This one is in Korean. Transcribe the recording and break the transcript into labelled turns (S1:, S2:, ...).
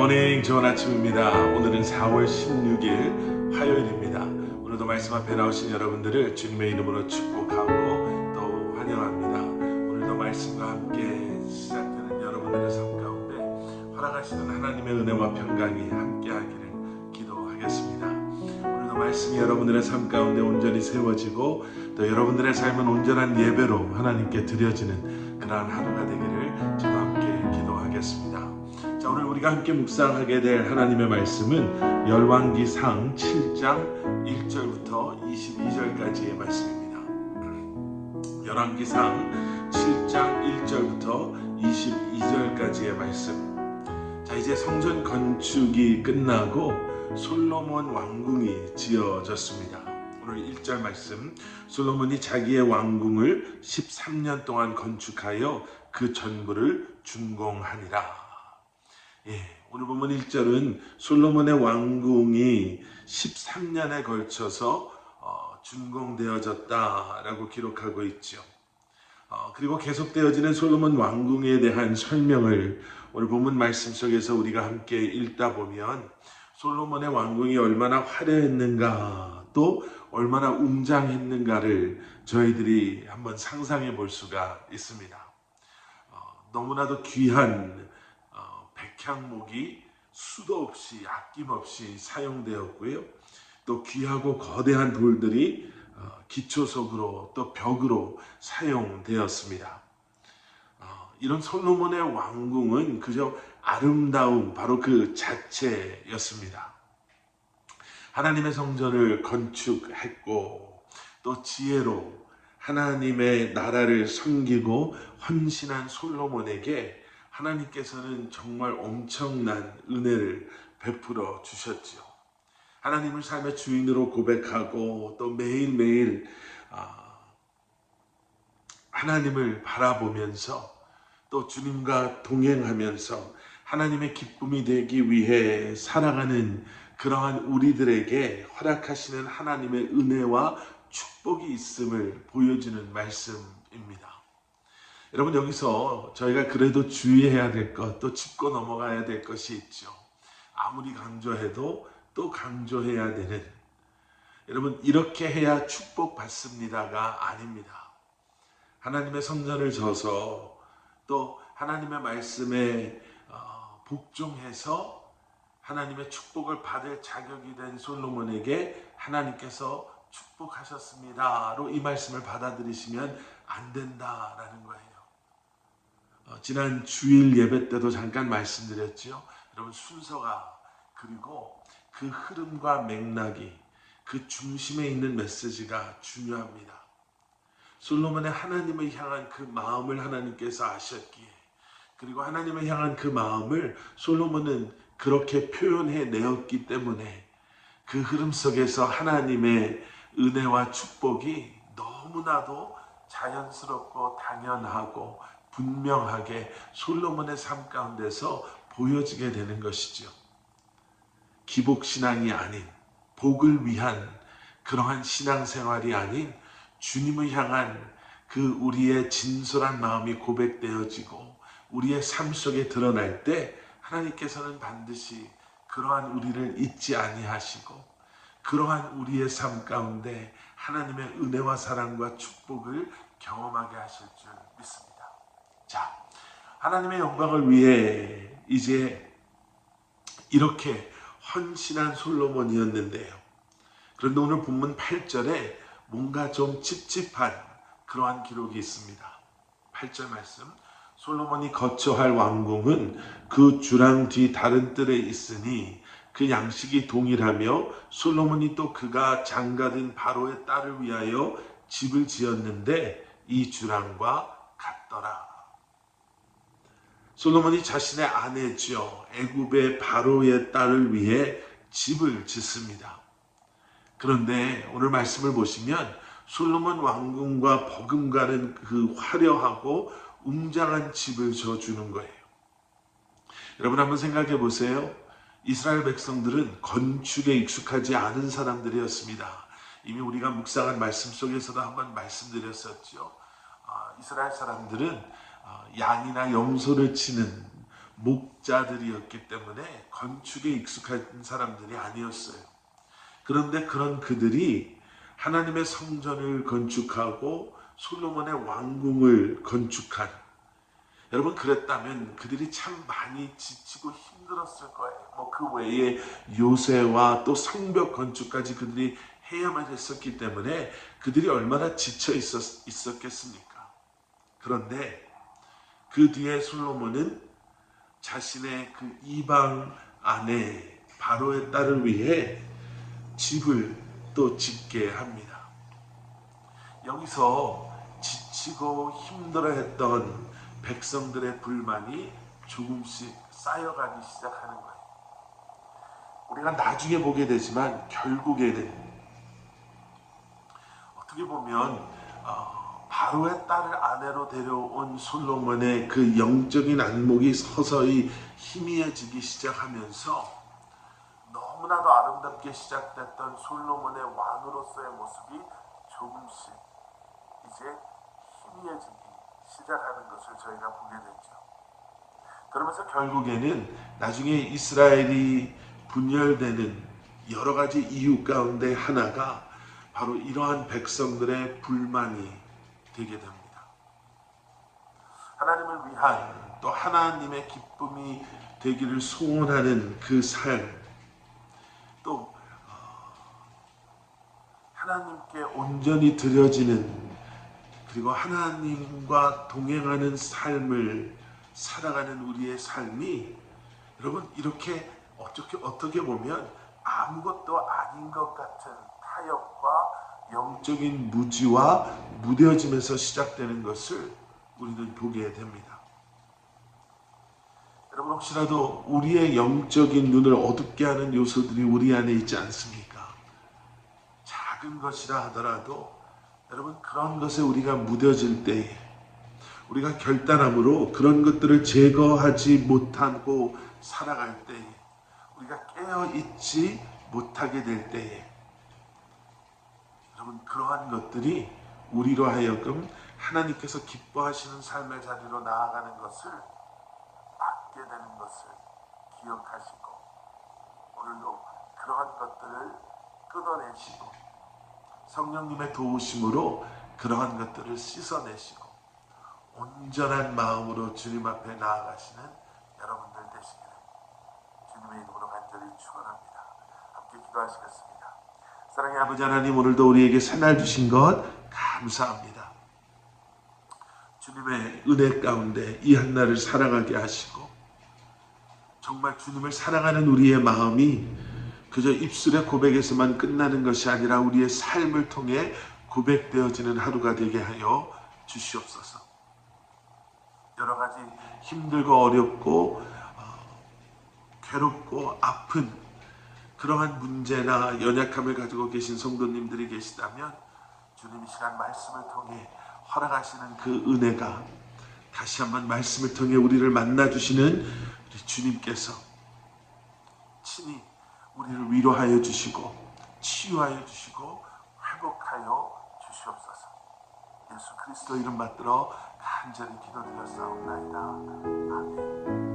S1: 굿모닝, 좋은 아침입니다. 오늘은 4월 16일 화요일입니다. 오늘도 말씀 앞에 나오신 여러분들을 주님의 이름으로 축복하고 또 환영합니다. 오늘도 말씀과 함께 시작되는 여러분들의 삶 가운데 허락하시는 하나님의 은혜와 평강이 함께 하기를 기도하겠습니다. 오늘도 말씀이 여러분들의 삶 가운데 온전히 세워지고 또 여러분들의 삶은 온전한 예배로 하나님께 드려지는 그러한 하루가 되기를 저도 함께 기도하겠습니다. 자, 오늘 우리가 함께 묵상하게 될 하나님의 말씀은 열왕기상 7장 1절부터 22절까지의 말씀입니다. 열왕기상 7장 1절부터 22절까지의 말씀. 자, 이제 성전 건축이 끝나고 솔로몬 왕궁이 지어졌습니다. 오늘 1절 말씀, 솔로몬이 자기의 왕궁을 13년 동안 건축하여 그 전부를 준공하니라. 오늘 보면 1절은 솔로몬의 왕궁이 13년에 걸쳐서 준공되어졌다라고 기록하고 있죠. 그리고 계속되어지는 솔로몬 왕궁에 대한 설명을 오늘 본문 말씀 속에서 우리가 함께 읽다 보면 솔로몬의 왕궁이 얼마나 화려했는가 또 얼마나 웅장했는가를 저희들이 한번 상상해 볼 수가 있습니다. 너무나도 귀한 백향목이 수도 없이 아낌없이 사용되었고요. 또 귀하고 거대한 돌들이 기초석으로 또 벽으로 사용되었습니다. 이런 솔로몬의 왕궁은 그저 아름다움 바로 그 자체였습니다. 하나님의 성전을 건축했고 또 지혜로 하나님의 나라를 섬기고 헌신한 솔로몬에게 하나님께서는 정말 엄청난 은혜를 베풀어 주셨죠. 하나님을 삶의 주인으로 고백하고 또 매일매일 하나님을 바라보면서 또 주님과 동행하면서 하나님의 기쁨이 되기 위해 살아가는 그러한 우리들에게 허락하시는 하나님의 은혜와 축복이 있음을 보여주는 말씀입니다. 여러분, 여기서 저희가 그래도 주의해야 될 것, 또 짚고 넘어가야 될 것이 있죠. 아무리 강조해도 또 강조해야 되는, 여러분, 이렇게 해야 축복받습니다가 아닙니다. 하나님의 성전을 져서 또 하나님의 말씀에 복종해서 하나님의 축복을 받을 자격이 된 솔로몬에게 하나님께서 축복하셨습니다로 이 말씀을 받아들이시면 안 된다라는 거예요. 지난 주일 예배 때도 잠깐 말씀드렸죠. 여러분, 순서가 그리고 그 흐름과 맥락이 그 중심에 있는 메시지가 중요합니다. 솔로몬의 하나님을 향한 그 마음을 하나님께서 아셨기에 그리고 하나님을 향한 그 마음을 솔로몬은 그렇게 표현해 내었기 때문에 그 흐름 속에서 하나님의 은혜와 축복이 너무나도 자연스럽고 당연하고 분명하게 솔로몬의 삶 가운데서 보여지게 되는 것이죠. 기복신앙이 아닌 복을 위한 그러한 신앙생활이 아닌 주님을 향한 그 우리의 진솔한 마음이 고백되어지고 우리의 삶 속에 드러날 때 하나님께서는 반드시 그러한 우리를 잊지 아니하시고 그러한 우리의 삶 가운데 하나님의 은혜와 사랑과 축복을 경험하게 하실 줄 믿습니다. 자, 하나님의 영광을 위해 이제 이렇게 헌신한 솔로몬이었는데요. 그런데 오늘 본문 8절에 뭔가 좀 찝찝한 그러한 기록이 있습니다. 8절 말씀, 솔로몬이 거처할 왕궁은 그 주랑 뒤 다른 뜰에 있으니 그 양식이 동일하며 솔로몬이 또 그가 장가든 바로의 딸을 위하여 집을 지었는데 이 주랑과 같더라. 솔로몬이 자신의 아내죠, 애굽의 바로의 딸을 위해 집을 짓습니다. 그런데 오늘 말씀을 보시면 솔로몬 왕궁과 버금가는 그 화려하고 웅장한 집을 져주는 거예요. 여러분, 한번 생각해 보세요. 이스라엘 백성들은 건축에 익숙하지 않은 사람들이었습니다. 이미 우리가 묵상한 말씀 속에서도 한번 말씀드렸었죠. 이스라엘 사람들은 양이나 염소를 치는 목자들이었기 때문에 건축에 익숙한 사람들이 아니었어요. 그런데 그런 그들이 하나님의 성전을 건축하고 솔로몬의 왕궁을 건축한, 여러분 그랬다면 그들이 참 많이 지치고 힘들었을 거예요. 뭐 그 외에 요새와 또 성벽 건축까지 그들이 해야만 했었기 때문에 그들이 얼마나 지쳐 있었겠습니까? 그런데 그 뒤에 솔로몬은 자신의 그 이방 아내 바로의 딸을 위해 집을 또 짓게 합니다. 여기서 지치고 힘들어했던 백성들의 불만이 조금씩 쌓여가기 시작하는 거예요. 우리가 나중에 보게 되지만 결국에는 어떻게 보면 바로의 딸을 아내로 데려온 솔로몬의 그 영적인 안목이 서서히 희미해지기 시작하면서 너무나도 아름답게 시작됐던 솔로몬의 왕으로서의 모습이 조금씩 이제 희미해지기 시작하는 것을 저희가 보게 되죠. 그러면서 결국에는 나중에 이스라엘이 분열되는 여러 가지 이유 가운데 하나가 바로 이러한 백성들의 불만이 되게 됩니다. 하나님을 위한 또 하나님의 기쁨이 되기를 소원하는 그 삶, 또 하나님께 온전히 드려지는, 그리고 하나님과 동행하는 삶을 살아가는 우리의 삶이, 여러분 이렇게 어떻게 보면 아무것도 아닌 것 같은 타협과 영적인 무지와 무뎌짐에서 시작되는 것을 우리는 보게 됩니다. 여러분 혹시라도 우리의 영적인 눈을 어둡게 하는 요소들이 우리 안에 있지 않습니까? 작은 것이라 하더라도 여러분 그런 것에 우리가 무뎌질 때에, 우리가 결단함으로 그런 것들을 제거하지 못하고 살아갈 때에, 우리가 깨어있지 못하게 될 때에, 여러분 그러한 것들이 우리로 하여금 하나님께서 기뻐하시는 삶의 자리로 나아가는 것을 막게 되는 것을 기억하시고, 오늘도 그러한 것들을 끊어내시고 성령님의 도우심으로 그러한 것들을 씻어내시고 온전한 마음으로 주님 앞에 나아가시는 여러분들 되시기를 주님의 이름으로 간절히 축원합니다. 함께 기도하시겠습니다. 사랑의 아버지 하나님, 오늘도 우리에게 새날 주신 것 감사합니다. 주님의 은혜 가운데 이 한날을 살아가게 하시고, 정말 주님을 사랑하는 우리의 마음이 그저 입술의 고백에서만 끝나는 것이 아니라 우리의 삶을 통해 고백되어지는 하루가 되게 하여 주시옵소서. 여러 가지 힘들고 어렵고 괴롭고 아픈 그러한 문제나 연약함을 가지고 계신 성도님들이 계시다면 주님 이 시간 말씀을 통해 허락하시는 그 은혜가 다시 한번 말씀을 통해 우리를 만나주시는 우리 주님께서 친히 우리를 위로하여 주시고 치유하여 주시고 회복하여 주시옵소서. 예수 그리스도 이름 받들어 간절히 기도드렸사옵나이다. 아멘.